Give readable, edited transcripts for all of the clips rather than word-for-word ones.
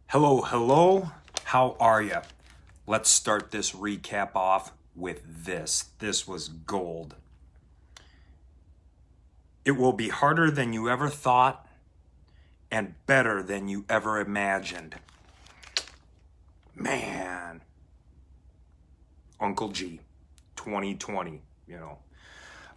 Hello, hello. How are you? Let's start this recap off with this. This was gold. It will be harder than you ever thought and better than you ever imagined. Man. Uncle G, 2020,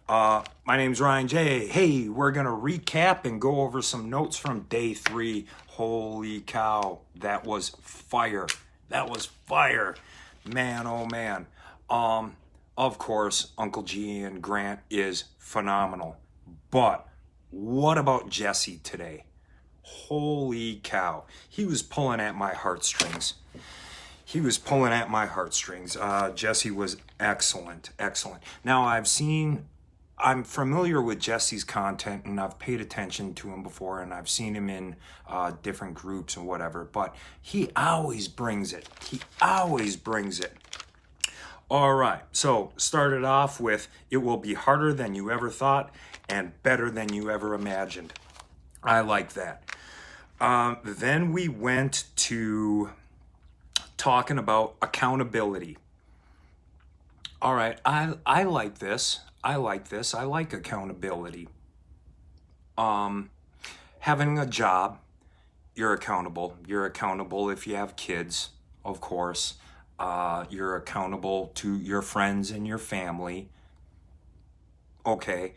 My name's Ryan J. Hey, we're going to recap and go over some notes from day 3. Holy cow, that was fire. That was fire. Man, oh man. Of course, Uncle G and Grant is phenomenal. But what about Jessy today? Holy cow. He was pulling at my heartstrings. Jessy was excellent. Now I'm familiar with Jesse's content and I've paid attention to him before and I've seen him in different groups and whatever, but he always brings it. All right, so started off with, it will be harder than you ever thought and better than you ever imagined. I like that. Then we went to talking about accountability. All right, I like this. I like accountability. Having a job, you're accountable. You're accountable if you have kids, of course. You're accountable to your friends and your family. Okay,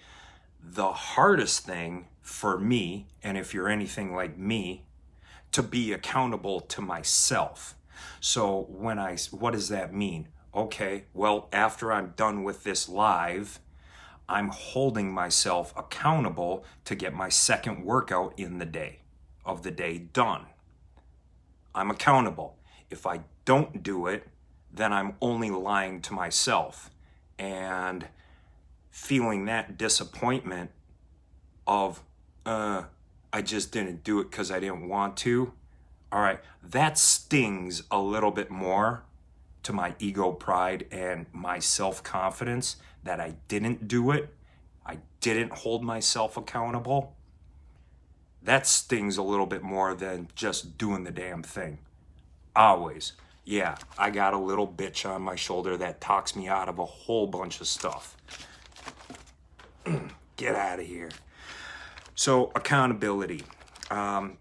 the hardest thing for me, and if you're anything like me, to be accountable to myself. So what does that mean? Okay, well, after I'm done with this live, I'm holding myself accountable to get my second workout in the day done. I'm accountable. If I don't do it, then I'm only lying to myself and feeling that disappointment of, I just didn't do it because I didn't want to. All right, that stings a little bit more to my ego pride and my self-confidence that I didn't do it. I didn't hold myself accountable. That stings a little bit more than just doing the damn thing. Always. Yeah, I got a little bitch on my shoulder that talks me out of a whole bunch of stuff. Get out of here. So, accountability.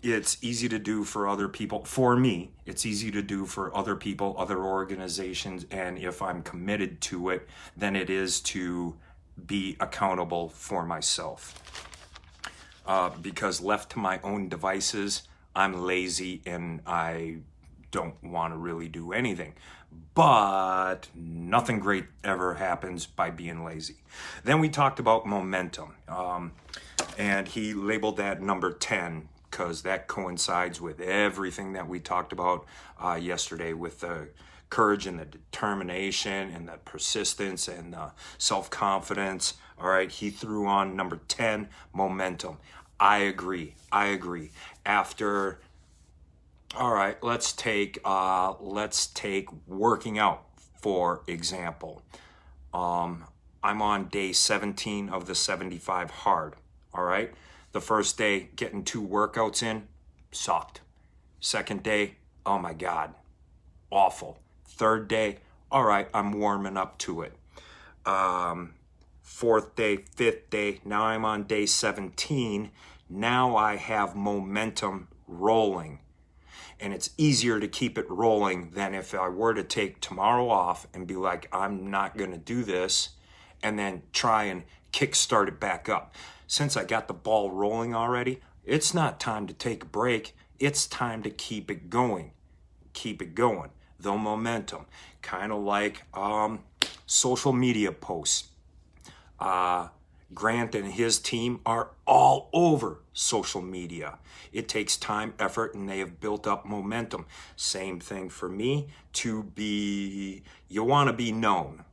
It's easy to do for other people. For me, it's easy to do for other people, other organizations, and if I'm committed to it, then it is to be accountable for myself. Because left to my own devices, I'm lazy and I don't want to really do anything. But nothing great ever happens by being lazy. Then we talked about momentum. And he labeled that number 10 because that coincides with everything that we talked about yesterday with the courage and the determination and the persistence and the self-confidence. All right, he threw on number 10, momentum. I agree. After, all right, let's take working out, for example. I'm on day 17 of the 75 hard. All right. The first day, getting 2 workouts in, sucked. Second day, oh my God, awful. Third day, all right, I'm warming up to it. Fourth day, fifth day, now I'm on day 17. Now I have momentum rolling. And it's easier to keep it rolling than if I were to take tomorrow off and be like, I'm not going to do this, and then try and kickstart it back up. Since I got the ball rolling already, it's not time to take a break. It's time to keep it going. The momentum. Kind of like social media posts. Grant and his team are all over social media. It takes time, effort, and they have built up momentum. Same thing for me. You want to be known.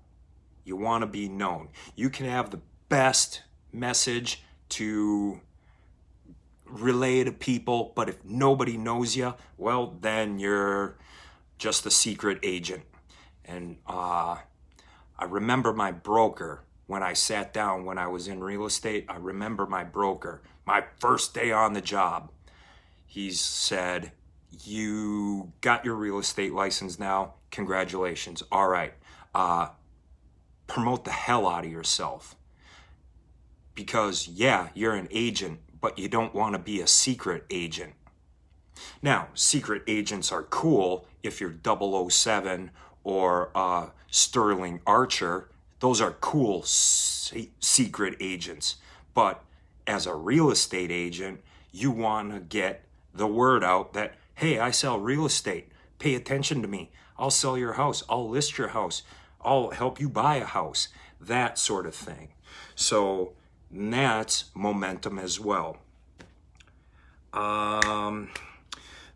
You can have the best message to relay to people, but if nobody knows you, well, then you're just a secret agent. And I remember my broker when I sat down when I was in real estate. I remember my broker, my first day on the job. He's said, you got your real estate license now. Congratulations. All right. Promote the hell out of yourself. Because, yeah, you're an agent, but you don't want to be a secret agent. Now, secret agents are cool if you're 007 or Sterling Archer. Those are cool secret agents. But as a real estate agent, you want to get the word out that, hey, I sell real estate. Pay attention to me. I'll sell your house. I'll list your house. I'll help you buy a house. That sort of thing. So that's momentum as well.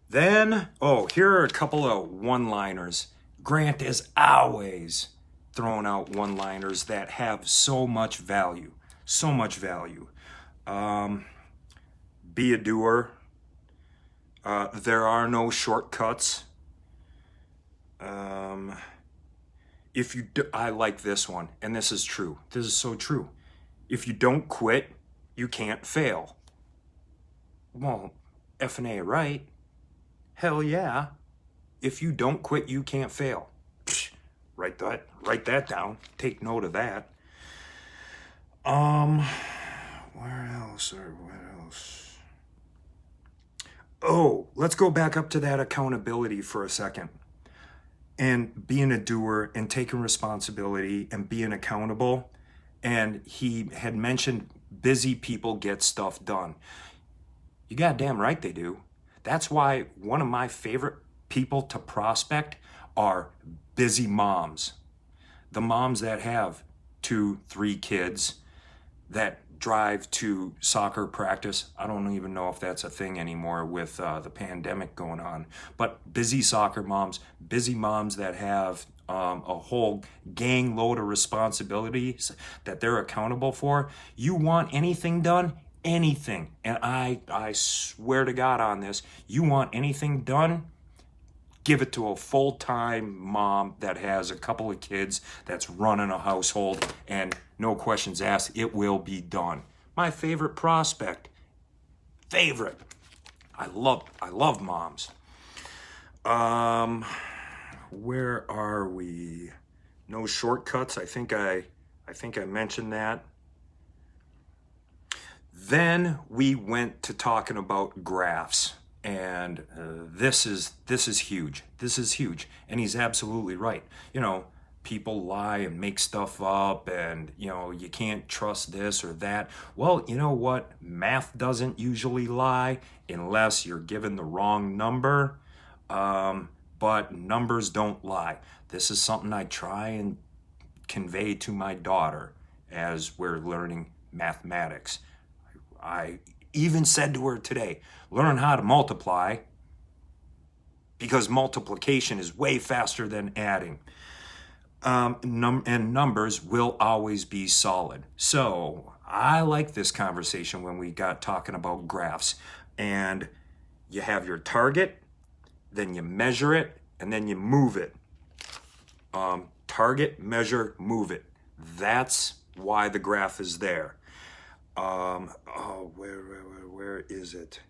Then, here are a couple of one-liners. Grant is always throwing out one-liners that have so much value. So much value. Be a doer. There are no shortcuts. I like this one, and this is true. This is so true. If you don't quit, you can't fail. Well, F&A, right? Hell yeah. If you don't quit, you can't fail. Psh, write that down. Take note of that. Where else? Oh, let's go back up to that accountability for a second. And being a doer and taking responsibility and being accountable. And he had mentioned busy people get stuff done. You goddamn right they do. That's why one of my favorite people to prospect are busy moms. The moms that have 2-3 kids that drive to soccer practice. I don't even know if that's a thing anymore with the pandemic going on. But busy soccer moms, busy moms that have a whole gang load of responsibilities that they're accountable for. You want anything done? Anything. And I swear to God on this, you want anything done? Give it to a full-time mom that has a couple of kids that's running a household, and no questions asked, it will be done. My favorite prospect. Favorite. I love moms. Where are we? No shortcuts. I think I mentioned that. Then we went to talking about graphs. And this is huge. This is huge. And he's absolutely right. You know, people lie and make stuff up, and, you know, you can't trust this or that. Well, you know what? Math doesn't usually lie unless you're given the wrong number. But numbers don't lie. This is something I try and convey to my daughter as we're learning mathematics. I even said to her today, learn how to multiply, because multiplication is way faster than adding. And numbers will always be solid. So I like this conversation when we got talking about graphs. And you have your target, then you measure it, and then you move it. Target, measure, move it. That's why the graph is there. Where is it?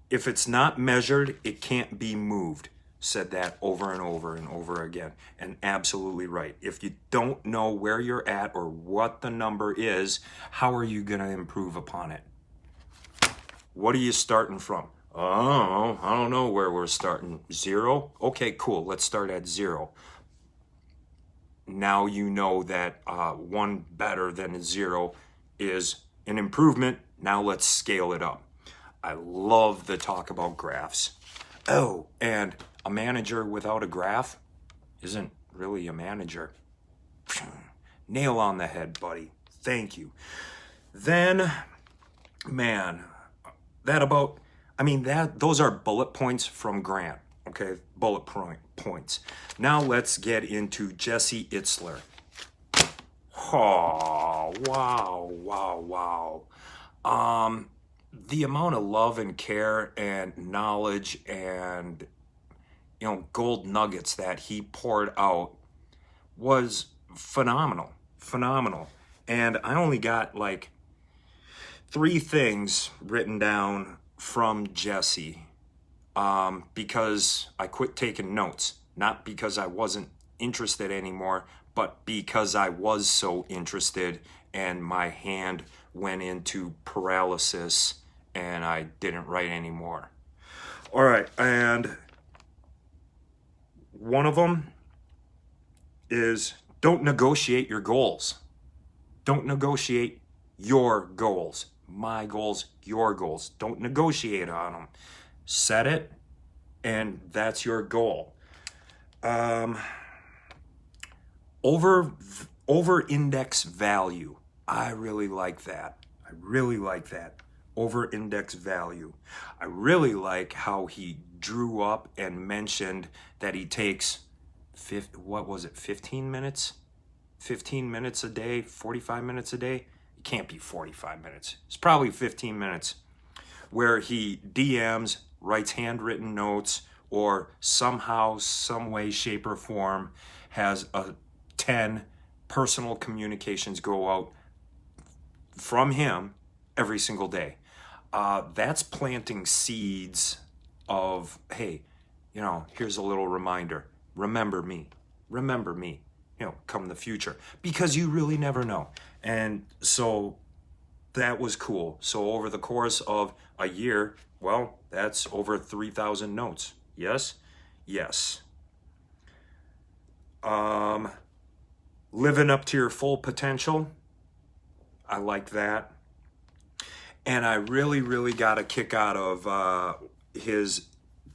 If it's not measured, it can't be moved. Said that over and over and over again. And absolutely right. If you don't know where you're at or what the number is, how are you going to improve upon it? What are you starting from? Oh, I don't know where we're starting. 0? Okay, cool. Let's start at 0. Now you know that 1 better than 0 is an improvement. Now let's scale it up. I love the talk about graphs. Oh, and a manager without a graph isn't really a manager. Nail on the head, buddy. Thank you. Then, man, those are bullet points from Grant. Okay, bullet points. Now let's get into Jessy Itzler. Oh, wow. The amount of love and care and knowledge and, you know, gold nuggets that he poured out was phenomenal. And I only got like 3 things written down from Jessy. because I quit taking notes, not because I wasn't interested anymore, but because I was so interested and my hand went into paralysis and I didn't write anymore. All right, and one of them is don't negotiate your goals. Don't negotiate your goals. My goals, your goals. Don't negotiate on them. Set it, and that's your goal. Over index value. I really like that. I really like that. Over index value. I really like how he drew up and mentioned that he takes 15 minutes? 15 minutes a day, 45 minutes a day? It can't be 45 minutes. It's probably 15 minutes where he DMs, writes handwritten notes, or somehow, some way, shape, or form has 10 personal communications go out from him every single day. That's planting seeds of, hey, here's a little reminder. Remember me. Remember me, come the future. Because you really never know. And so that was cool. So over the course of a year, well, that's over 3,000 notes. Yes? Yes. Living up to your full potential. I like that. And I really, really got a kick out of his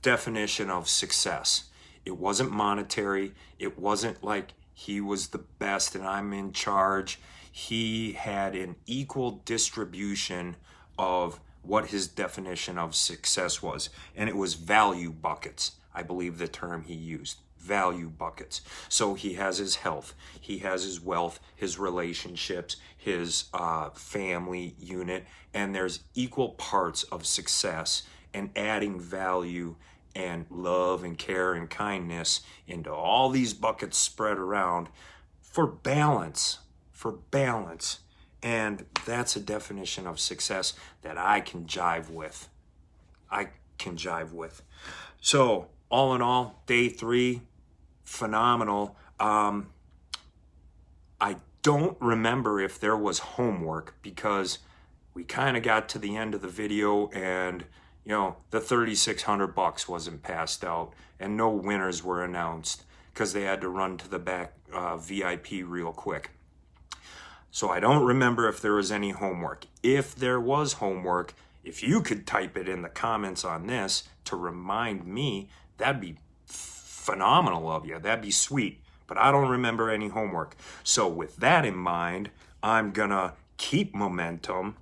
definition of success. It wasn't monetary. It wasn't like he was the best and I'm in charge. He had an equal distribution of what his definition of success was. And it was value buckets, I believe the term he used. Value buckets. So he has his health, he has his wealth, his relationships, his family unit, and there's equal parts of success and adding value and love and care and kindness into all these buckets spread around for balance. And that's a definition of success that I can jive with. So all in all, day 3, phenomenal. I don't remember if there was homework because we kind of got to the end of the video and the $3,600 wasn't passed out and no winners were announced because they had to run to the back VIP real quick. So I don't remember if there was any homework. If there was homework, if you could type it in the comments on this to remind me, that'd be phenomenal of you. That'd be sweet. But I don't remember any homework. So with that in mind, I'm gonna keep momentum.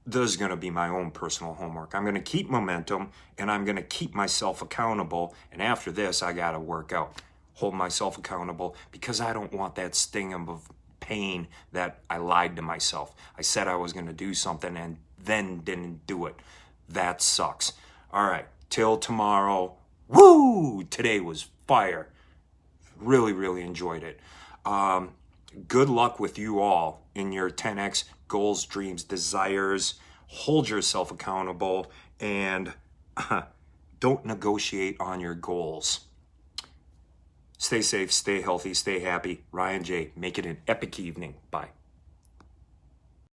This is gonna be my own personal homework. I'm gonna keep momentum and I'm gonna keep myself accountable. And after this, I gotta work out. Hold myself accountable because I don't want that sting of pain that I lied to myself. I said I was gonna do something and then didn't do it. That sucks. All right, till tomorrow. Woo! Today was fire. Really, really enjoyed it. Good luck with you all in your 10X goals, dreams, desires. Hold yourself accountable and don't negotiate on your goals. Stay safe, stay healthy, stay happy. Ryan J. Make it an epic evening. Bye.